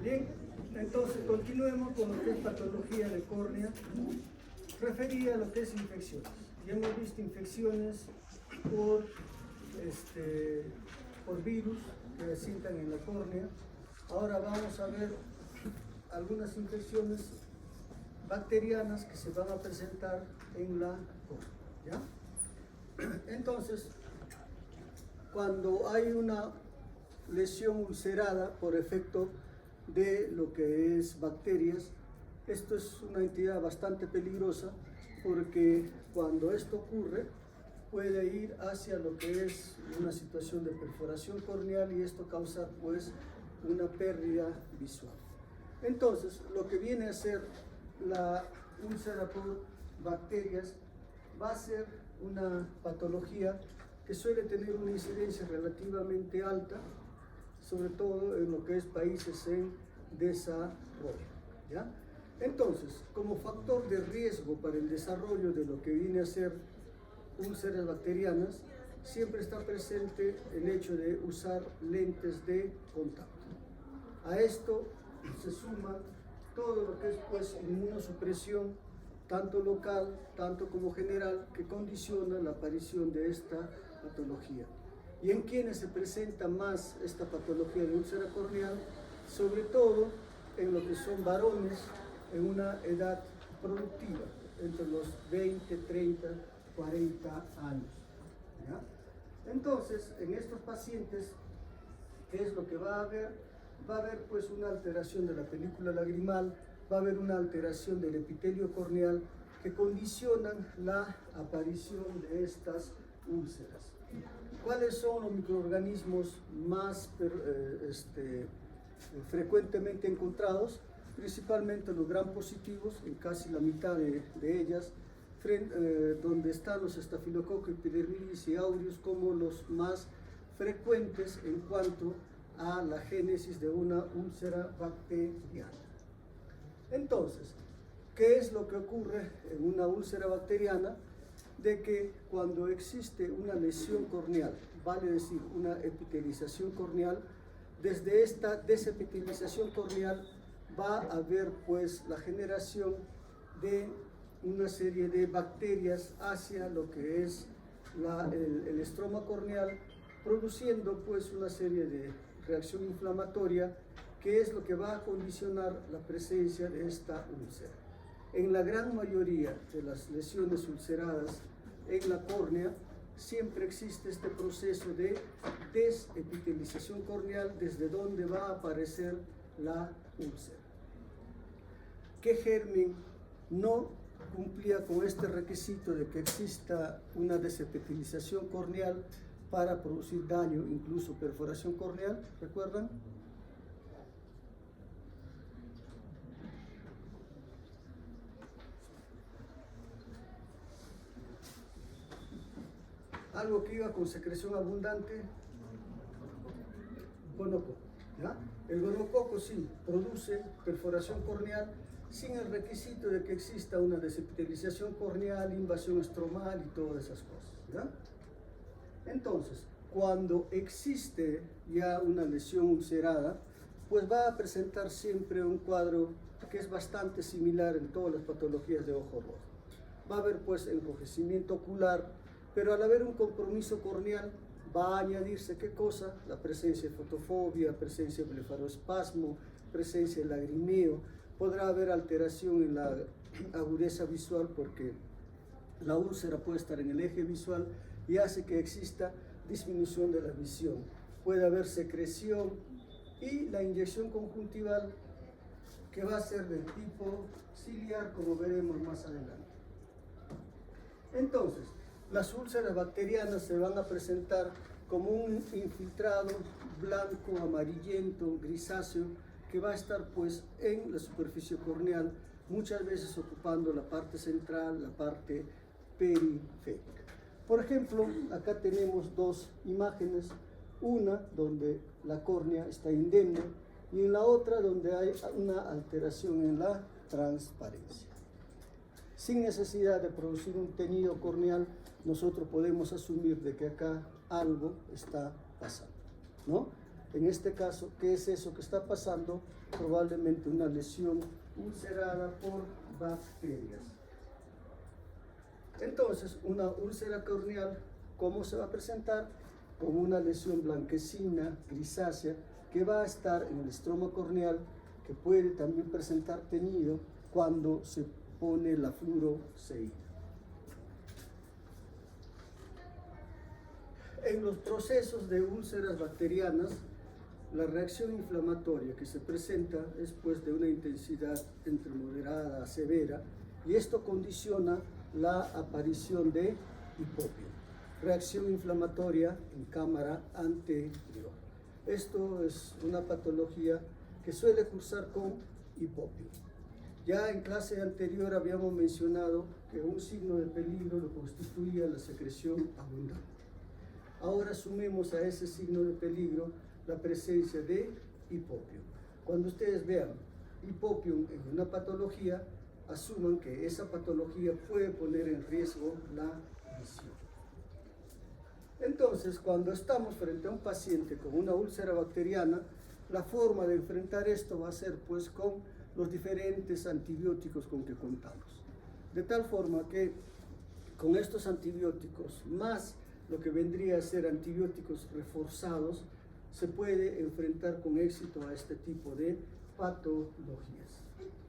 Bien, entonces continuemos con lo que es patología de córnea, referida a lo que es infecciones. Ya hemos visto infecciones por, por virus que se asientan en la córnea. Ahora vamos a ver algunas infecciones bacterianas que se van a presentar en la córnea, ¿ya? Entonces, cuando hay una lesión ulcerada por efecto de lo que es bacterias, esto es una entidad bastante peligrosa porque cuando esto ocurre puede ir hacia lo que es una situación de perforación corneal y esto causa pues una pérdida visual. Entonces, lo que viene a ser la úlcera por bacterias va a ser una patología que suele tener una incidencia relativamente alta, sobre todo en lo que es países en desarrollo, ¿ya? Entonces, como factor de riesgo para el desarrollo de lo que viene a ser úlceras bacterianas, siempre está presente el hecho de usar lentes de contacto. A esto se suma todo lo que es pues inmunosupresión, tanto local, tanto como general, que condiciona la aparición de esta patología. ¿Y en quienes se presenta más esta patología de úlcera corneal? Sobre todo en lo que son varones en una edad productiva, entre los 20, 30, 40 años, ¿ya? Entonces, en estos pacientes, ¿qué es lo que va a haber? Va a haber pues una alteración de la película lagrimal, va a haber una alteración del epitelio corneal que condicionan la aparición de estas úlceras. ¿Cuáles son los microorganismos más frecuentemente encontrados? Principalmente los gram positivos, en casi la mitad de ellas, donde están los Staphylococcus epidermidis y aureus como los más frecuentes en cuanto a la génesis de una úlcera bacteriana. Entonces, ¿qué es lo que ocurre en una úlcera bacteriana? De que cuando existe una lesión corneal, vale decir una epitelización corneal, desde esta desepitelización corneal va a haber pues la generación de una serie de bacterias hacia lo que es el estroma corneal, produciendo pues una serie de reacción inflamatoria que es lo que va a condicionar la presencia de esta úlcera. En la gran mayoría de las lesiones ulceradas en la córnea siempre existe este proceso de desepitelización corneal desde donde va a aparecer la úlcera. ¿Qué germen no cumplía con este requisito de que exista una desepitelización corneal para producir daño, incluso perforación corneal? ¿Recuerdan? Algo que iba con secreción abundante, gonococo, ¿ya? El gonococo sí produce perforación corneal sin el requisito de que exista una desepitelización corneal, invasión estromal y todas esas cosas, ¿ya? Entonces, cuando existe ya una lesión ulcerada, pues va a presentar siempre un cuadro que es bastante similar en todas las patologías de ojo rojo. Va a haber pues enrojecimiento ocular, pero al haber un compromiso corneal va a añadirse ¿qué cosa? La presencia de fotofobia, presencia de blefaroespasmo, presencia de lagrimeo. Podrá haber alteración en la agudeza visual porque la úlcera puede estar en el eje visual y hace que exista disminución de la visión. Puede haber secreción y la inyección conjuntival que va a ser del tipo ciliar, como veremos más adelante. Entonces, las úlceras bacterianas se van a presentar como un infiltrado blanco, amarillento, grisáceo, que va a estar pues en la superficie corneal, muchas veces ocupando la parte central, la parte periférica. Por ejemplo, acá tenemos dos imágenes, una donde la córnea está indemne y en la otra donde hay una alteración en la transparencia. Sin necesidad de producir un teñido corneal, nosotros podemos asumir de que acá algo está pasando, ¿no? En este caso, ¿qué es eso que está pasando? Probablemente una lesión ulcerada por bacterias. Entonces, una úlcera corneal, ¿cómo se va a presentar? Con una lesión blanquecina, grisácea, que va a estar en el estroma corneal, que puede también presentar teñido cuando se pone la fluoroceína. En los procesos de úlceras bacterianas, la reacción inflamatoria que se presenta es pues de una intensidad entre moderada a severa, y esto condiciona la aparición de hipopio. Reacción inflamatoria en cámara anterior. Esto es una patología que suele cursar con hipopio. Ya en clase anterior habíamos mencionado que un signo de peligro lo constituía la secreción abundante. Ahora sumemos a ese signo de peligro la presencia de hipopio. Cuando ustedes vean hipopio en una patología, asuman que esa patología puede poner en riesgo la visión. Entonces, cuando estamos frente a un paciente con una úlcera bacteriana, la forma de enfrentar esto va a ser pues con los diferentes antibióticos con que contamos. De tal forma que con estos antibióticos, más lo que vendría a ser antibióticos reforzados, se puede enfrentar con éxito a este tipo de patologías.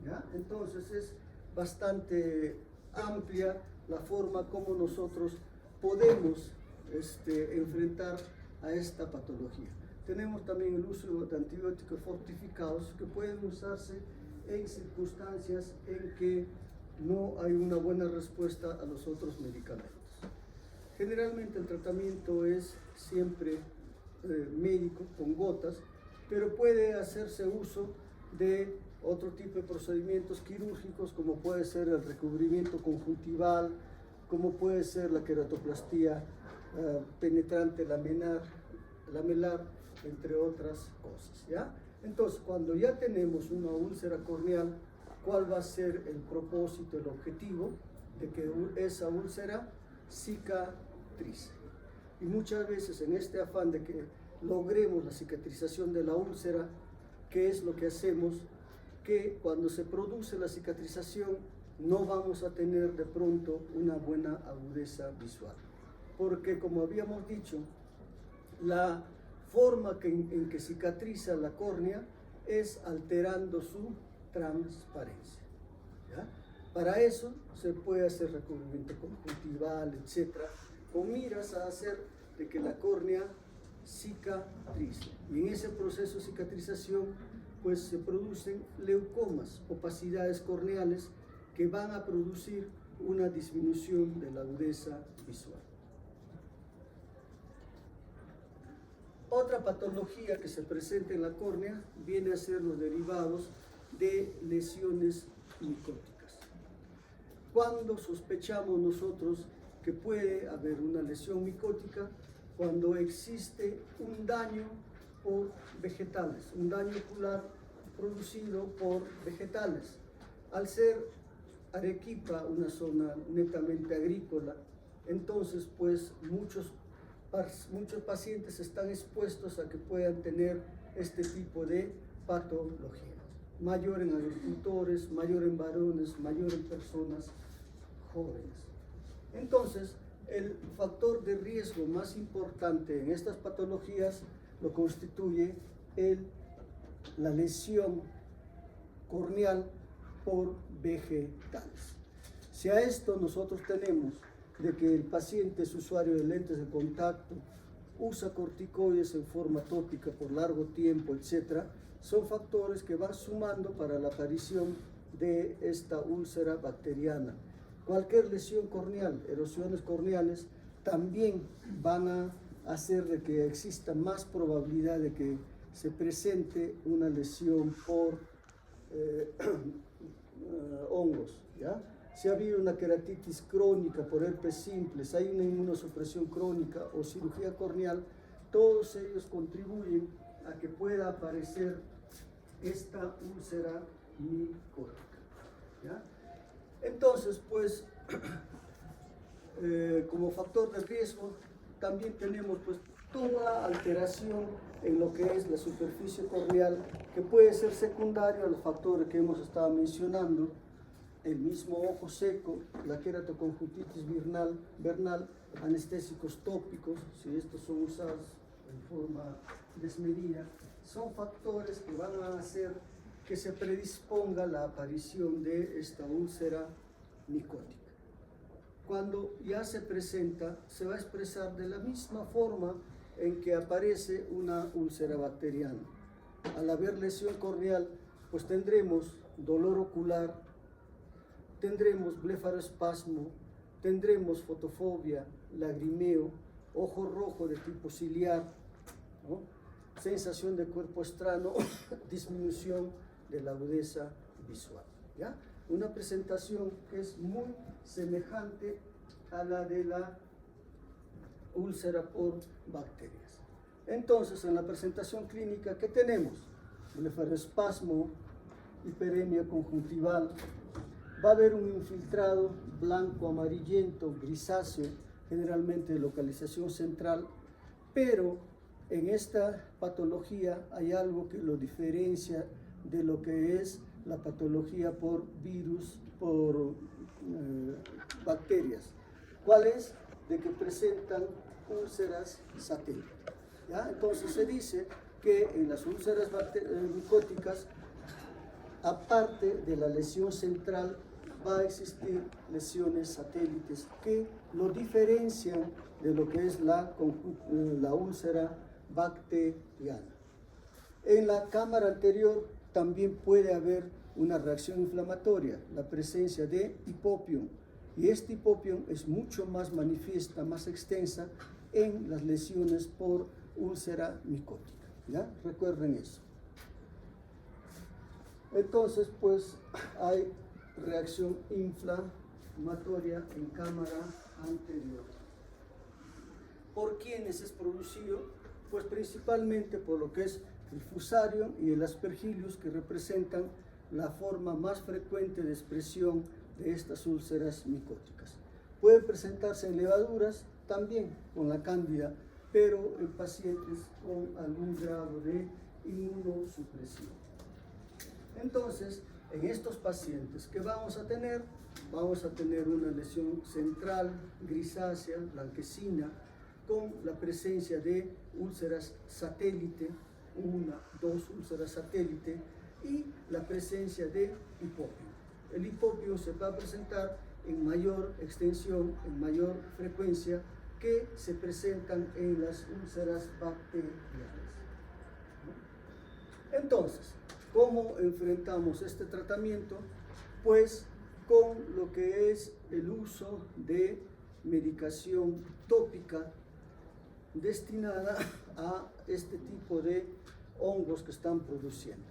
¿Ya? Entonces es bastante amplia la forma como nosotros podemos enfrentar a esta patología. Tenemos también el uso de antibióticos fortificados que pueden usarse en circunstancias en que no hay una buena respuesta a los otros medicamentos. Generalmente el tratamiento es siempre médico, con gotas, pero puede hacerse uso de otro tipo de procedimientos quirúrgicos, como puede ser el recubrimiento conjuntival, como puede ser la queratoplastía penetrante lamelar, entre otras cosas, ¿ya? Entonces, cuando ya tenemos una úlcera corneal, ¿cuál va a ser el propósito, el objetivo? De que esa úlcera cicatrice. Y muchas veces en este afán de que logremos la cicatrización de la úlcera, ¿qué es lo que hacemos? Que cuando se produce la cicatrización no vamos a tener de pronto una buena agudeza visual. Porque como habíamos dicho, la forma en que cicatriza la córnea es alterando su transparencia, ¿ya? Para eso se puede hacer recubrimiento conjuntival, etc., con miras a hacer de que la córnea cicatrice. Y en ese proceso de cicatrización, pues se producen leucomas, opacidades corneales, que van a producir una disminución de la agudeza visual. Otra patología que se presenta en la córnea viene a ser los derivados de lesiones micóticas. ¿Cuándo sospechamos nosotros que puede haber una lesión micótica? Cuando existe un daño por vegetales, un daño ocular producido por vegetales. Al ser Arequipa una zona netamente agrícola, entonces pues muchos pacientes están expuestos a que puedan tener este tipo de patologías. Mayor en agricultores, mayor en varones, mayor en personas jóvenes. Entonces, el factor de riesgo más importante en estas patologías lo constituye la lesión corneal por vegetales. Si a esto nosotros tenemos de que el paciente es usuario de lentes de contacto, usa corticoides en forma tópica por largo tiempo, etc., son factores que van sumando para la aparición de esta úlcera bacteriana. Cualquier lesión corneal, erosiones corneales, también van a hacer de que exista más probabilidad de que se presente una lesión por hongos, ¿ya? Si ha habido una queratitis crónica por herpes simples, hay una inmunosupresión crónica o cirugía corneal, todos ellos contribuyen a que pueda aparecer esta úlcera micótica, ¿ya? Entonces, pues, como factor de riesgo, también tenemos pues toda alteración en lo que es la superficie corneal, que puede ser secundario a los factores que hemos estado mencionando, el mismo ojo seco, la queratoconjuntitis vernal, anestésicos tópicos, si estos son usados en forma desmedida, son factores que van a hacer que se predisponga la aparición de esta úlcera micótica. Cuando ya se presenta, se va a expresar de la misma forma en que aparece una úlcera bacteriana. Al haber lesión corneal, pues tendremos dolor ocular, tendremos blefaroespasmo, tendremos fotofobia, lagrimeo, ojo rojo de tipo ciliar, ¿no? Sensación de cuerpo extraño, disminución de la agudeza visual, ¿ya? Una presentación que es muy semejante a la de la úlcera por bacterias. Entonces, en la presentación clínica, ¿qué tenemos? Blefaroespasmo, hiperemia conjuntival, va a haber un infiltrado blanco, amarillento, grisáceo, generalmente de localización central, pero en esta patología hay algo que lo diferencia de lo que es la patología por virus, por bacterias. ¿Cuál es? De que presentan úlceras satélite. ¿Ya? Entonces se dice que en las úlceras micóticas, aparte de la lesión central, va a existir lesiones satélites que lo diferencian de lo que es la úlcera bacteriana. En la cámara anterior también puede haber una reacción inflamatoria, la presencia de hipopium, y este hipopium es mucho más manifiesta, más extensa en las lesiones por úlcera micótica. ¿Ya? Recuerden eso. Entonces, pues hay reacción inflamatoria en cámara anterior. ¿Por quiénes es producido? Pues principalmente por lo que es el fusarium y el aspergillus, que representan la forma más frecuente de expresión de estas úlceras micóticas. Pueden presentarse en levaduras, también con la cándida, pero en pacientes con algún grado de inmunosupresión. Entonces, en estos pacientes, ¿qué vamos a tener? Vamos a tener una lesión central, grisácea, blanquecina, con la presencia de úlceras satélite, una, dos úlceras satélite, y la presencia de hipopio. El hipopio se va a presentar en mayor extensión, en mayor frecuencia, que se presentan en las úlceras bacterianas. Entonces, ¿cómo enfrentamos este tratamiento? Pues con lo que es el uso de medicación tópica destinada a este tipo de hongos que están produciendo.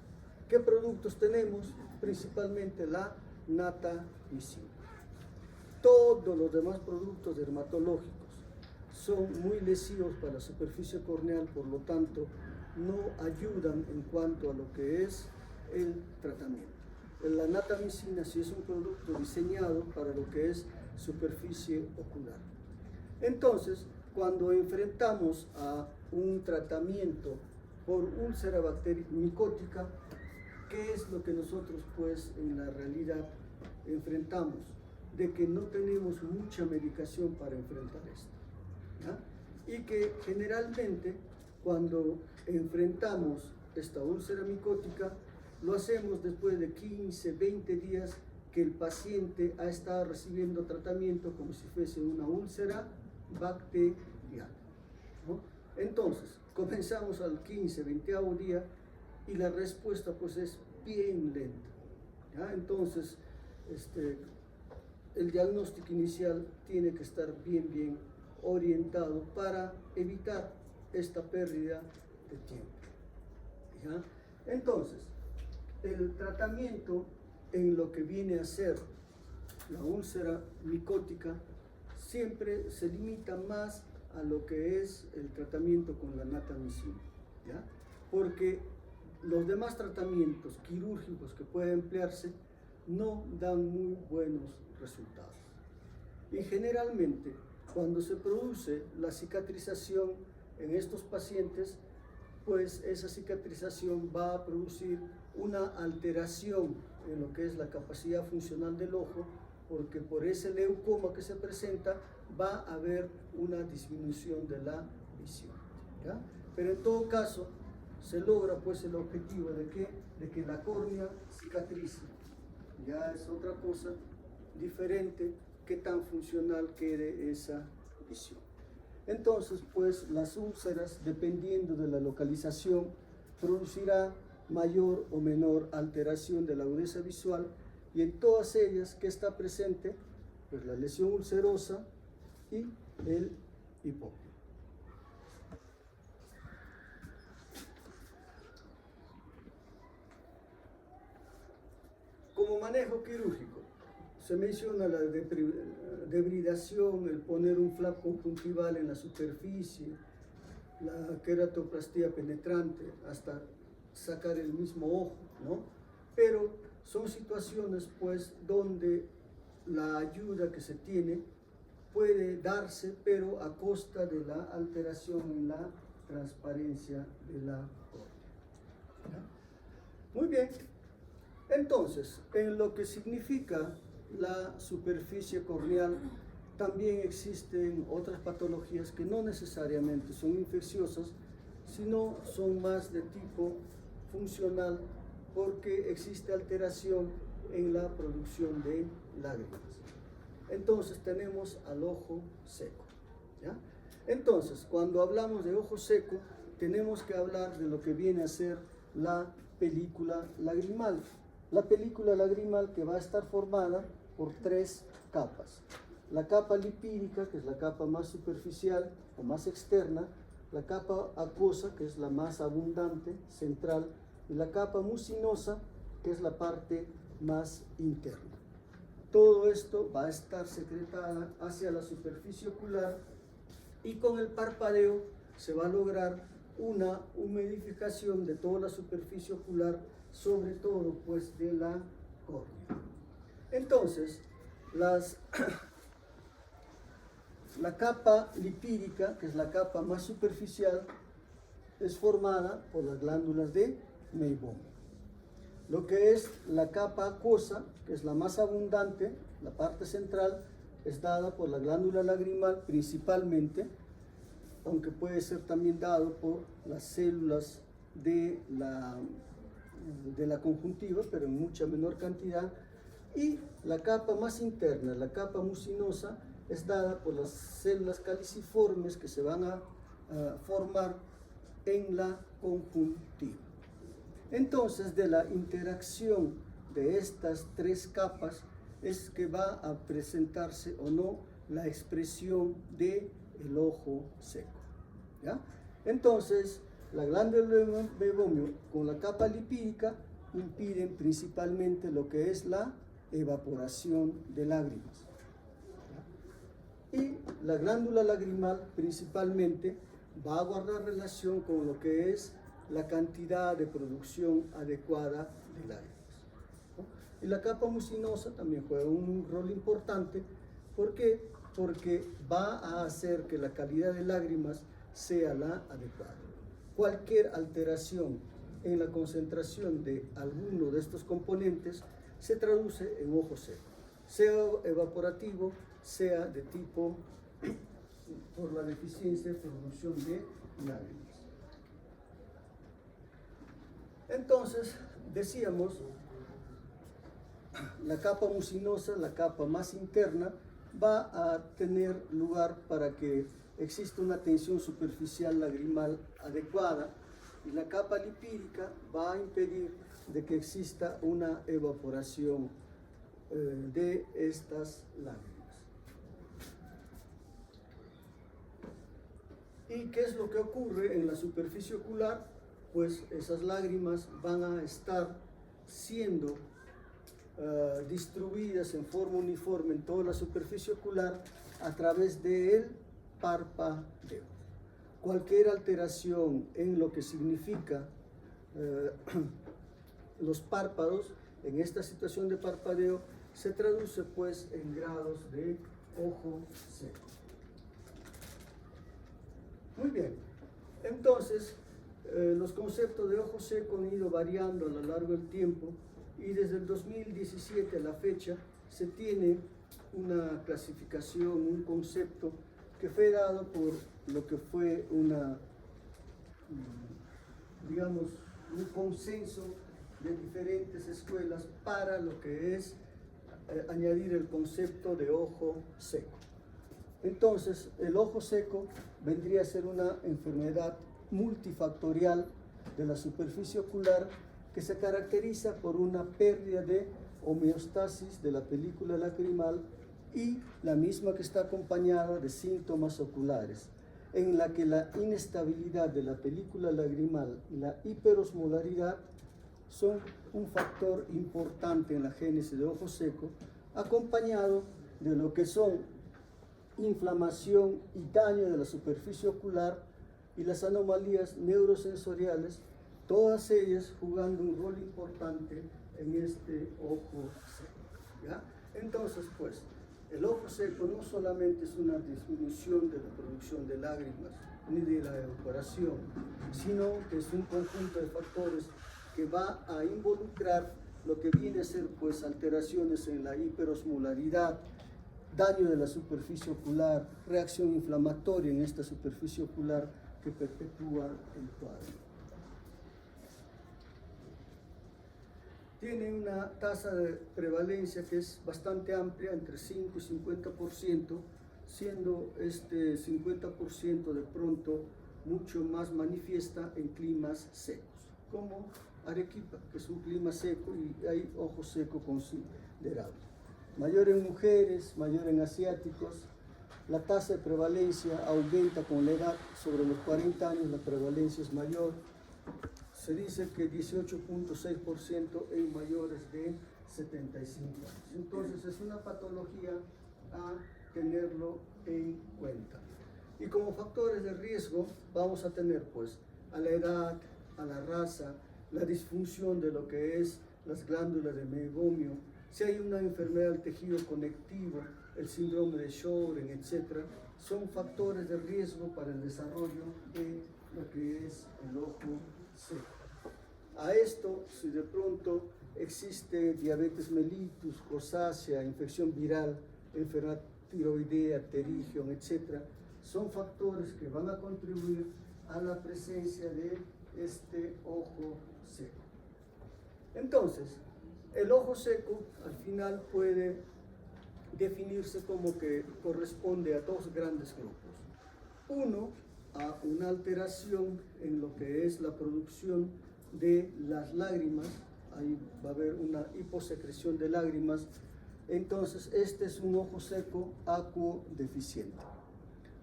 ¿Qué productos tenemos? Principalmente la natamicina. Todos los demás productos dermatológicos son muy lesivos para la superficie corneal, por lo tanto, no ayudan en cuanto a lo que es el tratamiento. La natamicina sí es un producto diseñado para lo que es superficie ocular. Entonces, cuando enfrentamos a un tratamiento por úlcera micótica, ¿qué es lo que nosotros pues en la realidad enfrentamos? De que no tenemos mucha medicación para enfrentar esto, ¿ya? Y que generalmente cuando enfrentamos esta úlcera micótica, lo hacemos después de 15, 20 días que el paciente ha estado recibiendo tratamiento como si fuese una úlcera bacteriana, ¿no? Entonces, comenzamos al 15, 20º día y la respuesta pues es bien lenta, ¿ya? Entonces, el diagnóstico inicial tiene que estar bien orientado para evitar esta pérdida de tiempo, ¿ya? Entonces, el tratamiento en lo que viene a ser la úlcera micótica siempre se limita más a lo que es el tratamiento con la natamicina, ¿ya? Porque los demás tratamientos quirúrgicos que pueden emplearse no dan muy buenos resultados. Y generalmente, cuando se produce la cicatrización, en estos pacientes, pues esa cicatrización va a producir una alteración en lo que es la capacidad funcional del ojo, porque por ese leucoma que se presenta va a haber una disminución de la visión, ¿ya? Pero en todo caso se logra pues el objetivo de que la córnea cicatrice. Ya es otra cosa diferente que tan funcional quede esa visión. Entonces, pues las úlceras, dependiendo de la localización, producirá mayor o menor alteración de la agudeza visual, y en todas ellas que está presente pues la lesión ulcerosa y el hipócrita. Como manejo quirúrgico, se menciona la debridación, el poner un flap conjuntival en la superficie, la queratoplastía penetrante, hasta sacar el mismo ojo, ¿no? Pero son situaciones, pues, donde la ayuda que se tiene puede darse, pero a costa de la alteración en la transparencia de la córnea. Muy bien. Entonces, en lo que significa la superficie corneal, también existen otras patologías que no necesariamente son infecciosas, sino son más de tipo funcional, porque existe alteración en la producción de lágrimas. Entonces tenemos al ojo seco, ¿ya? Entonces, cuando hablamos de ojo seco, tenemos que hablar de lo que viene a ser la película lagrimal. La película lagrimal, que va a estar formada por 3 capas. La capa lipídica, que es la capa más superficial o más externa, la capa acuosa, que es la más abundante, central, y la capa mucinosa, que es la parte más interna. Todo esto va a estar secretada hacia la superficie ocular, y con el parpadeo se va a lograr una humidificación de toda la superficie ocular, sobre todo pues de la córnea. Entonces, la capa lipídica, que es la capa más superficial, es formada por las glándulas de Meibomian. Lo que es la capa acuosa, que es la más abundante, la parte central, es dada por la glándula lagrimal principalmente, aunque puede ser también dado por las células de la conjuntiva, pero en mucha menor cantidad. Y la capa más interna, la capa mucinosa, es dada por las células caliciformes que se van a formar en la conjuntiva. Entonces, de la interacción de estas 3 capas es que va a presentarse o no la expresión del ojo seco, ¿ya? Entonces, la glándula de Meibomian con la capa lipídica impiden principalmente lo que es la evaporación de lágrimas, ¿ya? Y la glándula lagrimal principalmente va a guardar relación con lo que es la cantidad de producción adecuada de lágrimas, ¿no? Y la capa mucinosa también juega un rol importante. ¿Por qué? Porque va a hacer que la calidad de lágrimas sea la adecuada. Cualquier alteración en la concentración de alguno de estos componentes se traduce en ojo seco, sea evaporativo, sea de tipo por la deficiencia de producción de lágrimas. Entonces, decíamos, la capa mucinosa, la capa más interna, va a tener lugar para que exista una tensión superficial lagrimal adecuada, y la capa lipídica va a impedir de que exista una evaporación de estas lágrimas. ¿Y qué es lo que ocurre en la superficie ocular? Pues esas lágrimas van a estar siendo distribuidas en forma uniforme en toda la superficie ocular a través del parpadeo. Cualquier alteración en lo que significa los párpados, en esta situación de parpadeo, se traduce pues en grados de ojo seco. Muy bien, Entonces, los conceptos de ojo seco han ido variando a lo largo del tiempo y desde el 2017 a la fecha se tiene una clasificación, un concepto que fue dado por lo que fue digamos, un consenso de diferentes escuelas para lo que es añadir el concepto de ojo seco. Entonces, el ojo seco vendría a ser una enfermedad multifactorial de la superficie ocular que se caracteriza por una pérdida de homeostasis de la película lacrimal y la misma que está acompañada de síntomas oculares, en la que la inestabilidad de la película lagrimal y la hiperosmolaridad son un factor importante en la génesis de ojo seco, acompañado de lo que son inflamación y daño de la superficie ocular y las anomalías neurosensoriales, todas ellas jugando un rol importante en este ojo seco, ¿ya? Entonces, pues, el ojo seco no solamente es una disminución de la producción de lágrimas ni de la evaporación, sino que es un conjunto de factores que va a involucrar lo que viene a ser, pues, alteraciones en la hiperosmolaridad, daño de la superficie ocular, reacción inflamatoria en esta superficie ocular que perpetúa el cuadro. Tiene una tasa de prevalencia que es bastante amplia, entre 5 y 50%, siendo este 50% de pronto mucho más manifiesta en climas secos, como Arequipa, que es un clima seco y hay ojo seco considerable. Mayor en mujeres, mayor en asiáticos. La tasa de prevalencia aumenta con la edad, sobre los 40 años la prevalencia es mayor. Se dice que 18.6% en mayores de 75 años. Entonces es una patología a tenerlo en cuenta. Y como factores de riesgo vamos a tener, pues, a la edad, a la raza, la disfunción de lo que es las glándulas de meiomio, si hay una enfermedad del tejido conectivo, el síndrome de Sjögren, etc., son factores de riesgo para el desarrollo de lo que es el ojo seco. A esto, si de pronto existe diabetes mellitus, rosácea, infección viral, enfermedad tiroidea, pterigion, etc., son factores que van a contribuir a la presencia de este ojo seco. Entonces, el ojo seco al final puede definirse como que corresponde a dos grandes grupos. Uno, a una alteración en lo que es la producción de las lágrimas, ahí va a haber una hiposecreción de lágrimas, entonces este es un ojo seco acuodeficiente.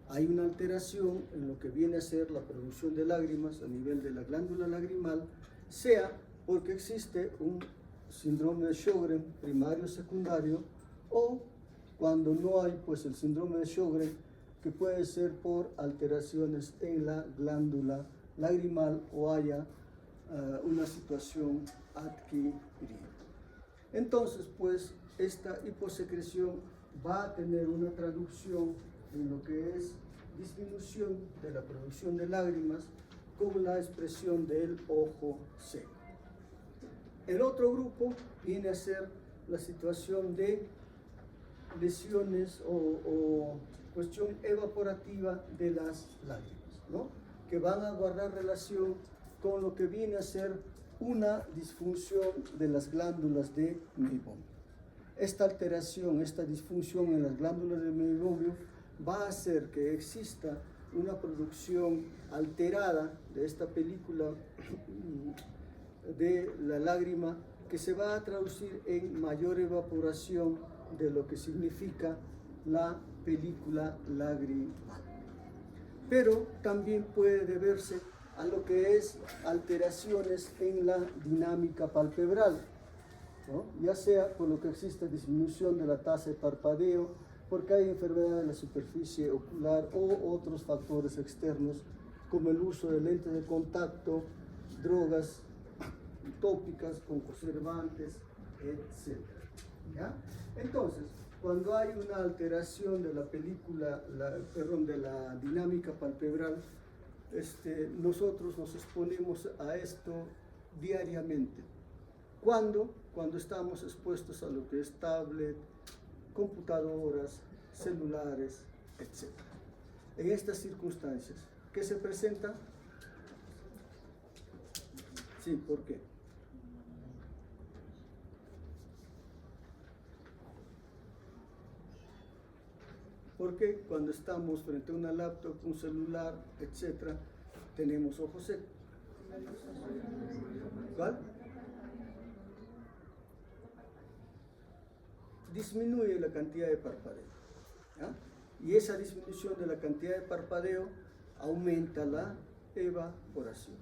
Hay una alteración en lo que viene a ser la producción de lágrimas a nivel de la glándula lagrimal, sea porque existe un síndrome de Sjögren primario o secundario, o cuando no hay, pues, el síndrome de Sjögren, que puede ser por alteraciones en la glándula lagrimal o haya una situación adquirida. Entonces, pues, esta hiposecreción va a tener una traducción en lo que es disminución de la producción de lágrimas con la expresión del ojo seco. El otro grupo viene a ser la situación de lesiones o cuestión evaporativa de las lágrimas, ¿no? Que van a guardar relación con lo que viene a ser una disfunción de las glándulas de meiomio. Esta alteración, esta disfunción en las glándulas de meiomio va a hacer que exista una producción alterada de esta película de la lágrima, que se va a traducir en mayor evaporación de lo que significa la película lagrimal. Pero también puede deberse a lo que es alteraciones en la dinámica palpebral, ¿no? Ya sea por lo que existe disminución de la tasa de parpadeo, porque hay enfermedad de la superficie ocular o otros factores externos como el uso de lentes de contacto, drogas tópicas con conservantes, etc. ¿Ya? Entonces, cuando hay una alteración de la película, de la dinámica palpebral, nosotros nos exponemos a esto diariamente. ¿Cuándo? Cuando estamos expuestos a lo que es tablet, computadoras, celulares, etc. En estas circunstancias, ¿qué se presenta? Sí, ¿por qué? Porque cuando estamos frente a una laptop, un celular, etc., tenemos ojos secos. ¿Cuál? Disminuye la cantidad de parpadeo, ¿ya? Y esa disminución de la cantidad de parpadeo aumenta la evaporación.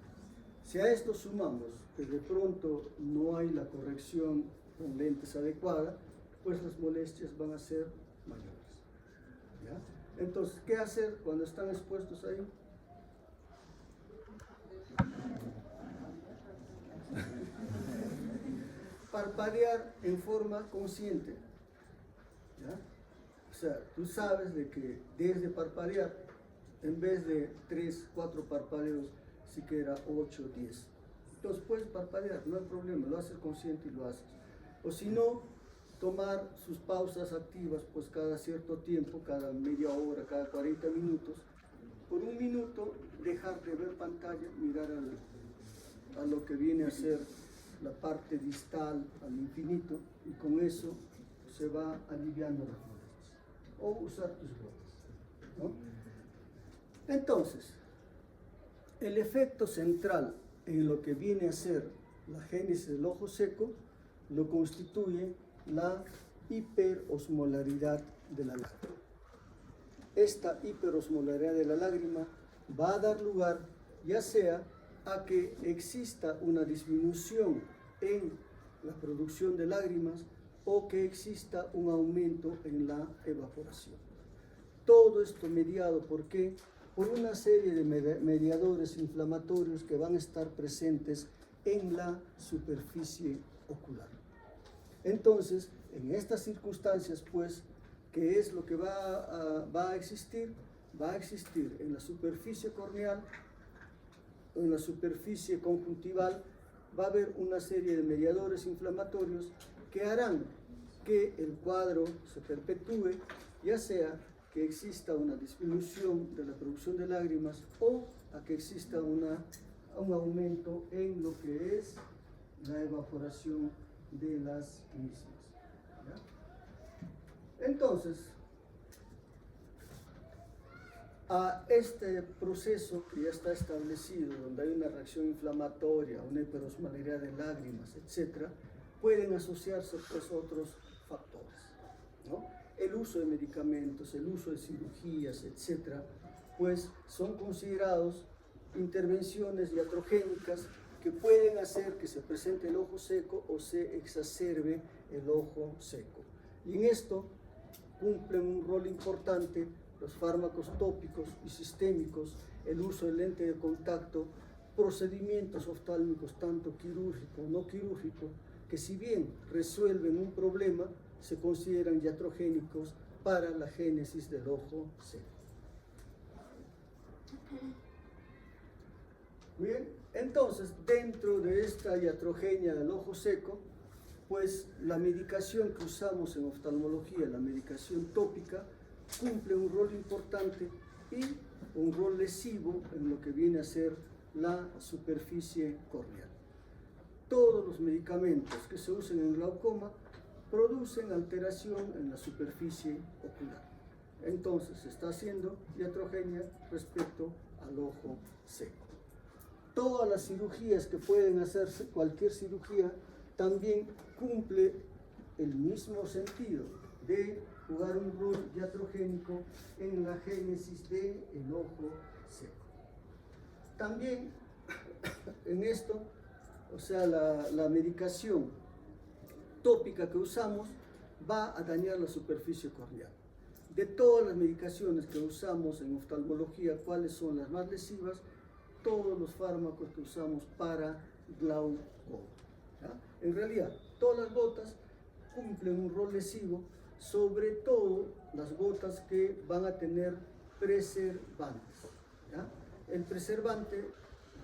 Si a esto sumamos que de pronto no hay la corrección con lentes adecuada, pues las molestias van a ser mayores, ¿ya? Entonces, ¿qué hacer cuando están expuestos ahí? Parpadear en forma consciente, ¿ya? O sea, tú sabes de que debes de parpadear en vez de 3, 4 parpadeos, siquiera 8, 10. Entonces puedes parpadear, no hay problema, lo haces consciente y lo haces. O si no, tomar sus pausas activas, pues cada cierto tiempo, cada media hora, cada 40 minutos, por un minuto dejar de ver pantalla, mirar a lo que viene a ser la parte distal al infinito, y con eso se va aliviando las molestias. O usar tus gotas, ¿no? Entonces, el efecto central en lo que viene a ser la génesis del ojo seco lo constituye la hiperosmolaridad de la lágrima. Esta hiperosmolaridad de la lágrima va a dar lugar ya sea a que exista una disminución en la producción de lágrimas o que exista un aumento en la evaporación. Todo esto mediado ¿por qué? Por una serie de mediadores inflamatorios que van a estar presentes en la superficie ocular. Entonces, en estas circunstancias, pues, ¿qué es lo que va a existir? Va a existir en la superficie corneal, en la superficie conjuntival, va a haber una serie de mediadores inflamatorios que harán que el cuadro se perpetúe, ya sea que exista una disminución de la producción de lágrimas o a que exista un aumento en lo que es la evaporación de las mismas, ¿ya? Entonces, a este proceso que ya está establecido, donde hay una reacción inflamatoria, una hiperosmolaridad de lágrimas, etc., pueden asociarse pues otros factores, ¿no? El uso de medicamentos, el uso de cirugías, etc., pues son considerados intervenciones iatrogénicas que pueden hacer que se presente el ojo seco o se exacerbe el ojo seco. Y en esto cumplen un rol importante los fármacos tópicos y sistémicos, el uso de lente de contacto, procedimientos oftálmicos tanto quirúrgico o no quirúrgico, que si bien resuelven un problema, se consideran iatrogénicos para la génesis del ojo seco. Bien, entonces dentro de esta iatrogenia del ojo seco, pues la medicación que usamos en oftalmología, la medicación tópica, cumple un rol importante y un rol lesivo en lo que viene a ser la superficie corneal. Todos los medicamentos que se usan en glaucoma producen alteración en la superficie ocular. Entonces se está haciendo iatrogenia respecto al ojo seco. Todas las cirugías que pueden hacerse, cualquier cirugía, también cumple el mismo sentido de jugar un rol iatrogénico en la génesis del ojo seco. También en esto, o sea, la medicación tópica que usamos va a dañar la superficie corneal. De todas las medicaciones que usamos en oftalmología, ¿cuáles son las más lesivas? Todos los fármacos que usamos para glaucoma, ¿ya? En realidad, todas las gotas cumplen un rol lesivo, sobre todo las gotas que van a tener preservantes, ¿ya? El preservante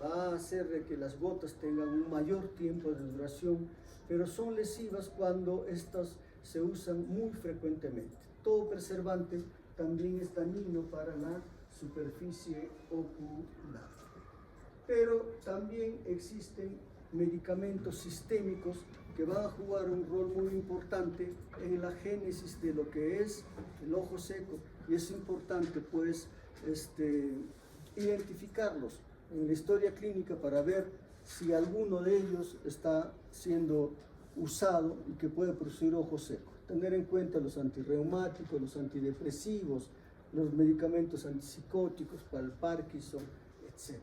va a hacer de que las gotas tengan un mayor tiempo de duración, pero son lesivas cuando estas se usan muy frecuentemente. Todo preservante también es dañino para la superficie ocular. Pero también existen medicamentos sistémicos que van a jugar un rol muy importante en la génesis de lo que es el ojo seco, y es importante pues identificarlos en la historia clínica para ver si alguno de ellos está siendo usado y que puede producir ojo seco. Tener en cuenta los antirreumáticos, los antidepresivos, los medicamentos antipsicóticos para el Parkinson, etc.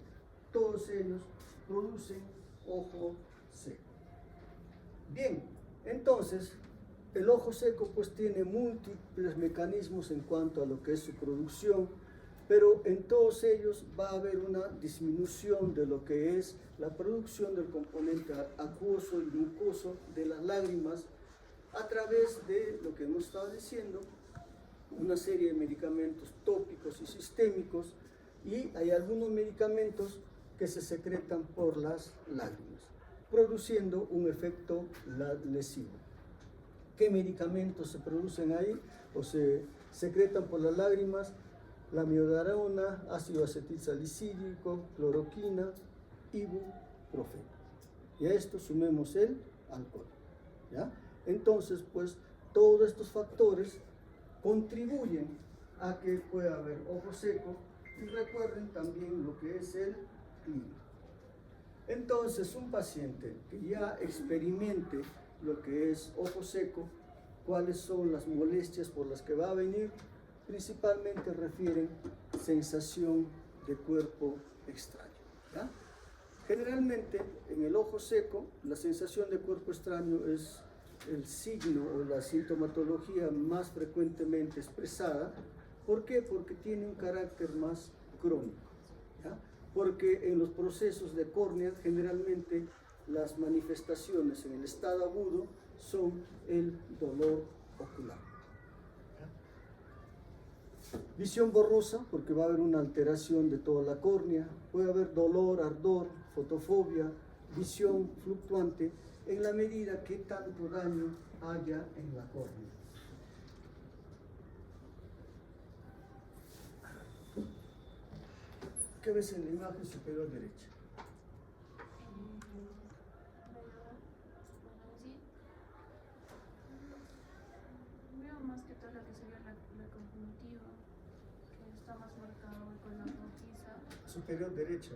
Todos ellos producen ojo seco. Bien, entonces el ojo seco pues tiene múltiples mecanismos en cuanto a lo que es su producción, pero en todos ellos va a haber una disminución de lo que es la producción del componente acuoso y mucoso de las lágrimas a través de lo que hemos estado diciendo, una serie de medicamentos tópicos y sistémicos, y hay algunos medicamentos que se secretan por las lágrimas, produciendo un efecto lesivo. ¿Qué medicamentos se producen ahí o se secretan por las lágrimas? La amiodarona, ácido acetilsalicílico, cloroquina, ibuprofeno. Y a esto sumemos el alcohol, ¿ya? Entonces, pues, todos estos factores contribuyen a que pueda haber ojo seco, y recuerden también lo que es el clima. Entonces, un paciente que ya experimente lo que es ojo seco, ¿cuáles son las molestias por las que va a venir? Principalmente refieren sensación de cuerpo extraño, ¿ya? Generalmente en el ojo seco la sensación de cuerpo extraño es el signo o la sintomatología más frecuentemente expresada. ¿Por qué? Porque tiene un carácter más crónico, ¿ya? Porque en los procesos de córnea generalmente las manifestaciones en el estado agudo son el dolor ocular. Visión borrosa, porque va a haber una alteración de toda la córnea, puede haber dolor, ardor, fotofobia, visión fluctuante, en la medida que tanto daño haya en la córnea. ¿Qué ves en la imagen superior derecha? Veo más que todo lo que sería la conjuntiva, que está más marcado con la rojiza. Superior derecha.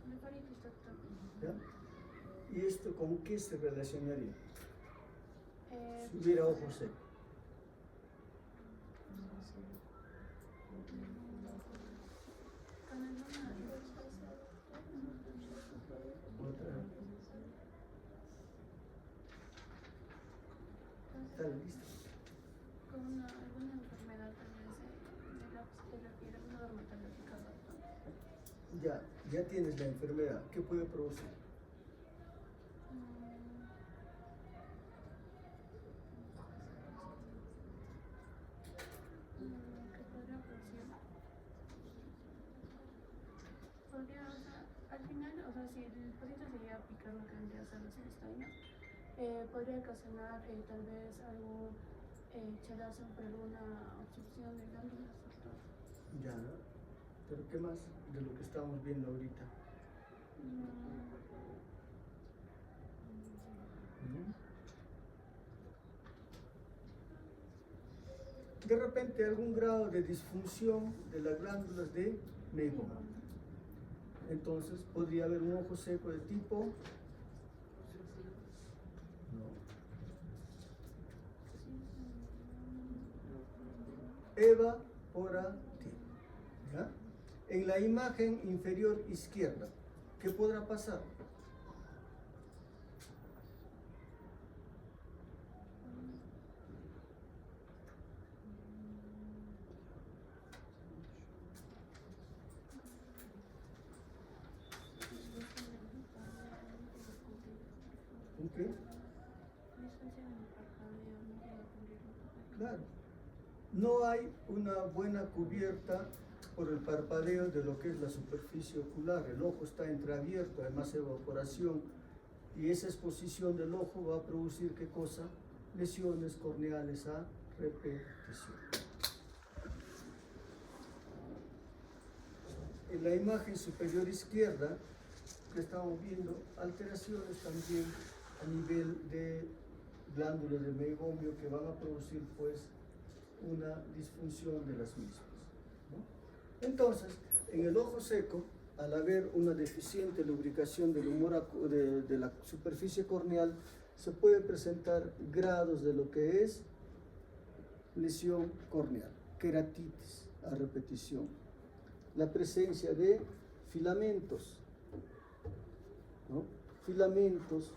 Me parece que está ¿Ya? ¿Y esto con qué se relacionaría? Si hubiera ojo seco. con el Otra. ¿Está listo? con alguna enfermedad también de la piel, una dermatológica. Ya tienes la enfermedad. ¿Qué puede producir? Podría, o sea, al final, o sea, si el paciente se llega a picar lo que vendría a ser las pestañas, podría ocasionar tal vez algo chelazo por alguna obstrucción de glándulas. Ya, pero ¿qué más de lo que estamos viendo ahorita? De repente algún grado de disfunción de las glándulas de Meiboom. Entonces podría haber un ojo seco de tipo evaporativo, ¿ya? En la imagen inferior izquierda, ¿qué podrá pasar? ¿Un qué? Claro, no hay una buena cubierta por el parpadeo de lo que es la superficie ocular. El ojo está entreabierto, hay más evaporación, y esa exposición del ojo va a producir, ¿qué cosa? Lesiones corneales a repetición. En la imagen superior izquierda que estamos viendo, alteraciones también a nivel de glándulas de meigomio que van a producir pues una disfunción de las mismas, ¿no? Entonces, en el ojo seco, al haber una deficiente lubricación del humor de la superficie corneal, se puede presentar grados de lo que es lesión corneal, queratitis a repetición, la presencia de filamentos, ¿no? Filamentos,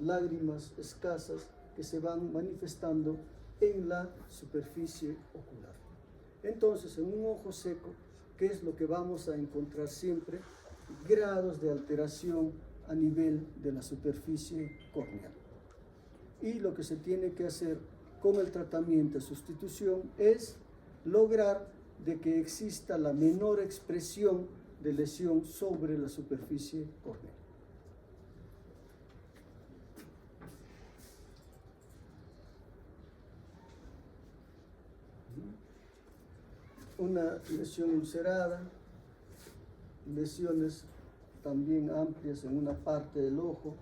lágrimas escasas que se van manifestando en la superficie ocular. Entonces, en un ojo seco, ¿qué es lo que vamos a encontrar siempre? Grados de alteración a nivel de la superficie corneal. Y lo que se tiene que hacer con el tratamiento de sustitución es lograr de que exista la menor expresión de lesión sobre la superficie corneal. Una lesión ulcerada, lesiones también amplias en una parte del ojo,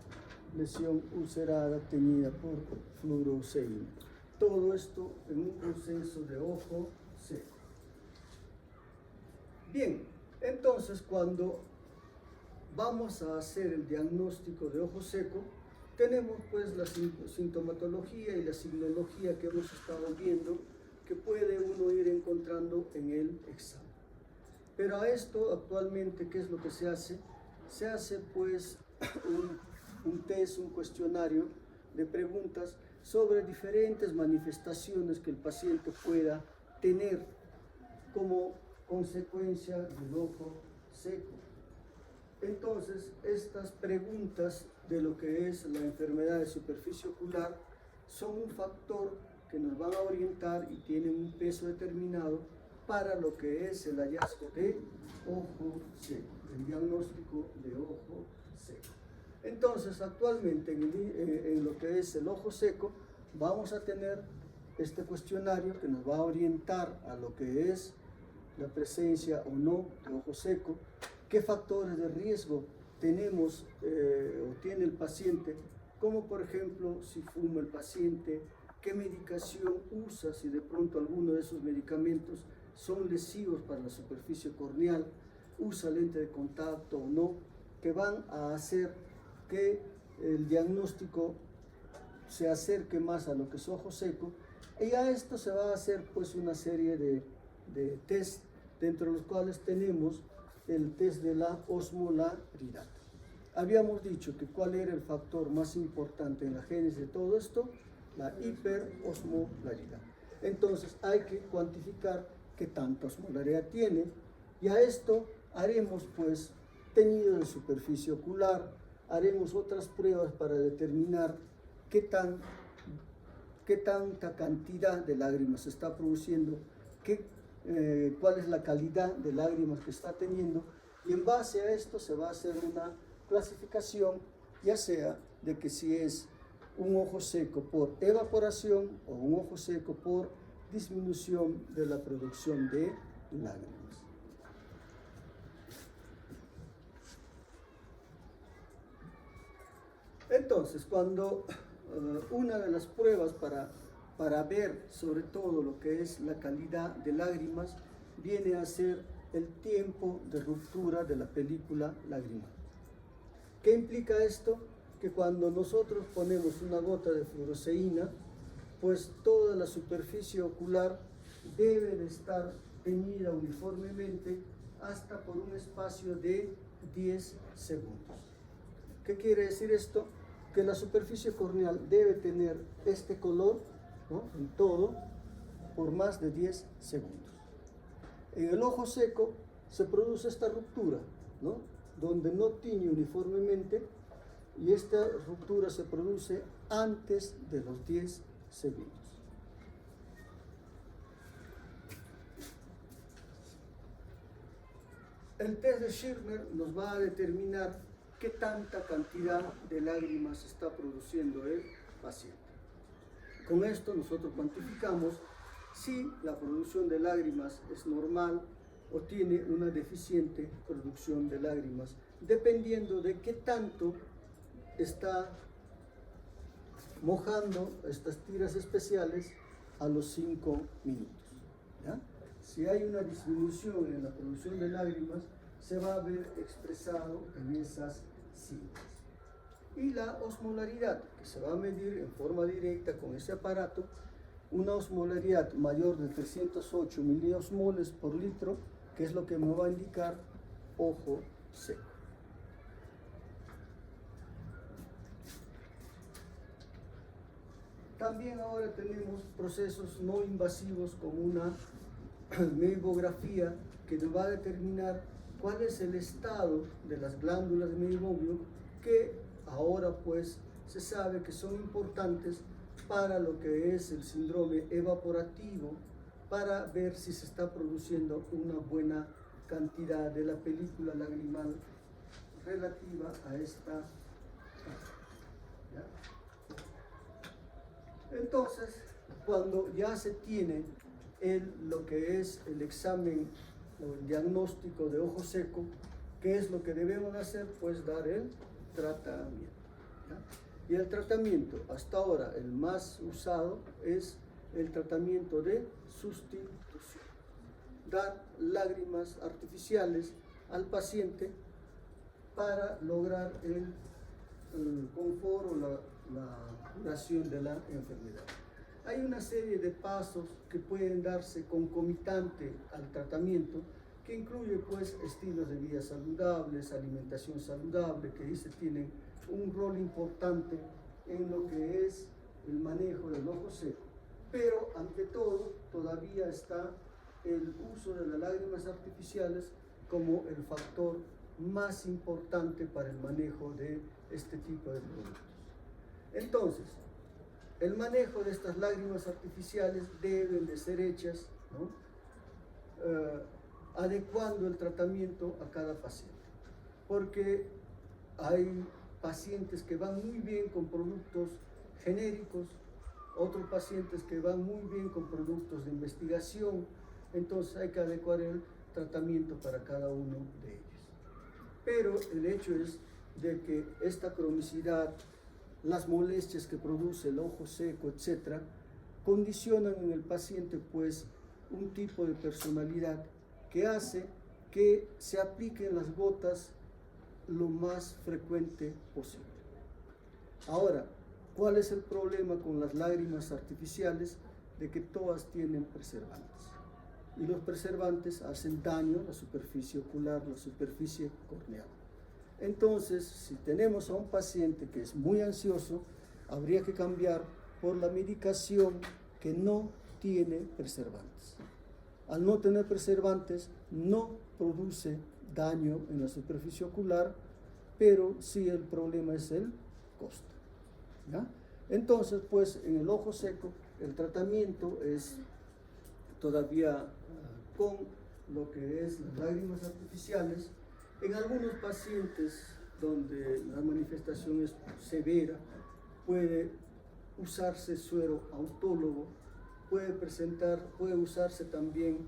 lesión ulcerada teñida por fluoresceína. Todo esto en un proceso de ojo seco. Bien, entonces cuando vamos a hacer el diagnóstico de ojo seco, tenemos pues la sintomatología y la signología que hemos estado viendo, que puede uno ir encontrando en el examen. Pero a esto actualmente, ¿qué es lo que se hace? Se hace pues un test, un cuestionario de preguntas sobre diferentes manifestaciones que el paciente pueda tener como consecuencia del ojo seco. Entonces, estas preguntas de lo que es la enfermedad de superficie ocular son un factor que nos van a orientar y tienen un peso determinado para lo que es el hallazgo de ojo seco, el diagnóstico de ojo seco. Entonces, actualmente en lo que es el ojo seco, vamos a tener este cuestionario que nos va a orientar a lo que es la presencia o no de ojo seco, qué factores de riesgo tenemos o tiene el paciente, como por ejemplo si fuma el paciente, qué medicación usa, si de pronto alguno de esos medicamentos son lesivos para la superficie corneal, usa lente de contacto o no, que van a hacer que el diagnóstico se acerque más a lo que es ojo seco, y a esto se va a hacer pues una serie de test, dentro de los cuales tenemos el test de la osmolaridad. Habíamos dicho que cuál era el factor más importante en la génesis de todo esto, la hiperosmolaridad. Entonces hay que cuantificar qué tanta osmolaridad tiene, y a esto haremos pues teñido de superficie ocular, haremos otras pruebas para determinar qué tanta cantidad de lágrimas se está produciendo, cuál es la calidad de lágrimas que está teniendo, y en base a esto se va a hacer una clasificación, ya sea de que si es un ojo seco por evaporación o un ojo seco por disminución de la producción de lágrimas. Entonces, cuando una de las pruebas para ver sobre todo lo que es la calidad de lágrimas viene a ser el tiempo de ruptura de la película lagrimal. ¿Qué implica esto? Que cuando nosotros ponemos una gota de fluoresceína, pues toda la superficie ocular debe de estar teñida uniformemente hasta por un espacio de 10 segundos. ¿Qué quiere decir esto? Que la superficie corneal debe tener este color, ¿no?, en todo por más de 10 segundos. En el ojo seco se produce esta ruptura, ¿no?, donde no tiñe uniformemente, y esta ruptura se produce antes de los 10 segundos. el test de Schirmer nos va a determinar qué tanta cantidad de lágrimas está produciendo el paciente. Con esto nosotros cuantificamos si la producción de lágrimas es normal o tiene una deficiente producción de lágrimas, dependiendo de qué tanto está mojando estas tiras especiales a los 5 minutos. ¿Ya? Si hay una disminución en la producción de lágrimas, se va a ver expresado en esas cifras. Y la osmolaridad, que se va a medir en forma directa con ese aparato, una osmolaridad mayor de 308 miliosmoles por litro, que es lo que me va a indicar ojo seco. También ahora tenemos procesos no invasivos como una memografía que nos va a determinar cuál es el estado de las glándulas de meiobio, que ahora pues se sabe que son importantes para lo que es el síndrome evaporativo, para ver si se está produciendo una buena cantidad de la película lagrimal relativa a esta. ¿Ya? Entonces, cuando ya se tiene lo que es el examen o el diagnóstico de ojo seco, ¿qué es lo que debemos hacer? Pues dar el tratamiento. ¿Ya? Y el tratamiento, hasta ahora el más usado, es el tratamiento de sustitución. Dar lágrimas artificiales al paciente para lograr el confort o la curación de la enfermedad. Hay una serie de pasos que pueden darse concomitante al tratamiento, que incluye pues estilos de vida saludables, alimentación saludable, que tienen un rol importante en lo que es el manejo del ojo seco. Pero ante todo, todavía está el uso de las lágrimas artificiales como el factor más importante para el manejo de este tipo de productos. Entonces, el manejo de estas lágrimas artificiales deben de ser hechas, ¿no? Adecuando el tratamiento a cada paciente, porque hay pacientes que van muy bien con productos genéricos, otros pacientes que van muy bien con productos de investigación, entonces hay que adecuar el tratamiento para cada uno de ellos. Pero el hecho es de que esta cronicidad, las molestias que produce el ojo seco, etcétera, condicionan en el paciente pues un tipo de personalidad que hace que se apliquen las gotas lo más frecuente posible. Ahora, ¿cuál es el problema con las lágrimas artificiales? De que todas tienen preservantes. Y los preservantes hacen daño a la superficie ocular, la superficie corneal. Entonces, si tenemos a un paciente que es muy ansioso, habría que cambiar por la medicación que no tiene preservantes. Al no tener preservantes, no produce daño en la superficie ocular, pero sí el problema es el costo. ¿Ya? Entonces, pues en el ojo seco, el tratamiento es todavía con lo que es las lágrimas artificiales. En algunos pacientes donde la manifestación es severa, puede usarse suero autólogo, puede usarse también,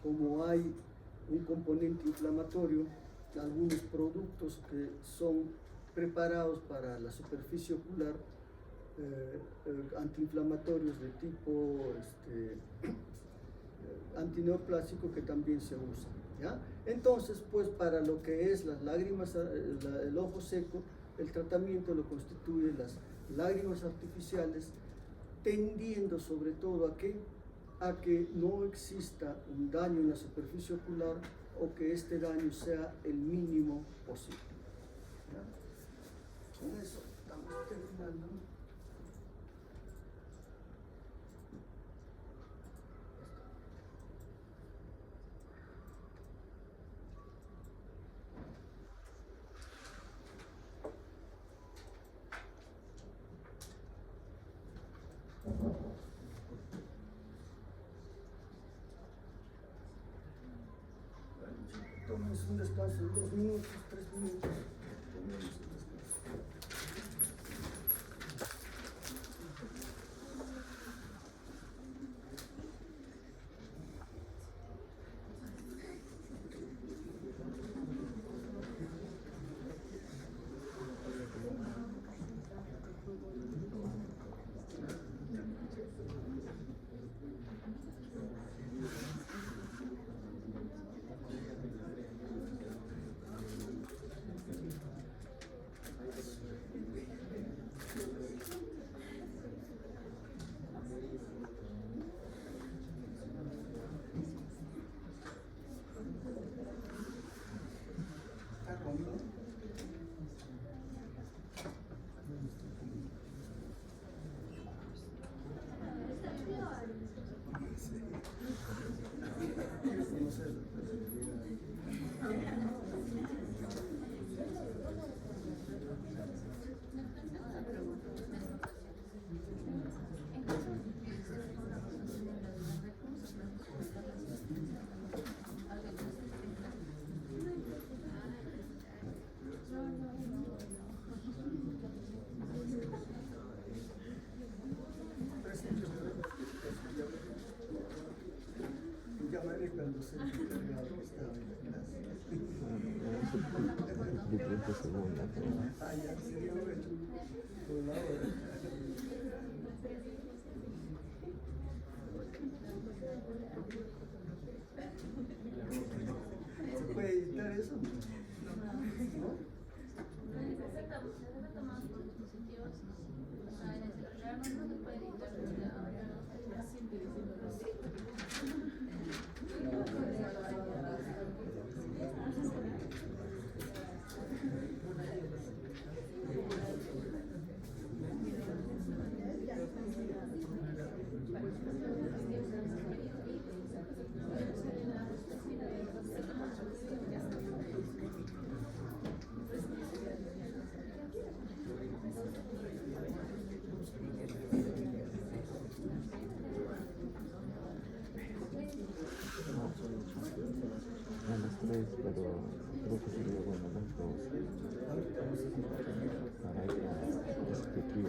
como hay un componente inflamatorio, algunos productos que son preparados para la superficie ocular, antiinflamatorios de tipo antineoplásico, que también se usan. ¿Ya? Entonces, pues para lo que es las lágrimas, el ojo seco, el tratamiento lo constituye las lágrimas artificiales, tendiendo sobre todo a que no exista un daño en la superficie ocular, o que este daño sea el mínimo posible. ¿Ya? Con eso estamos terminando. Toma Tomes un descanso de 2 minutos, 3 minutos. Tomemos un descanso. ¿Está conmigo? Sí. Quiero conocerlo. Llamaré cuando se encargado estaba en la clase. Di 30 secondi. Ah, ya, sería bueno. Por la hora. ¿Se puede editar eso? ¿No? A las 3, pero creo que sería bueno las 2 para que discutir.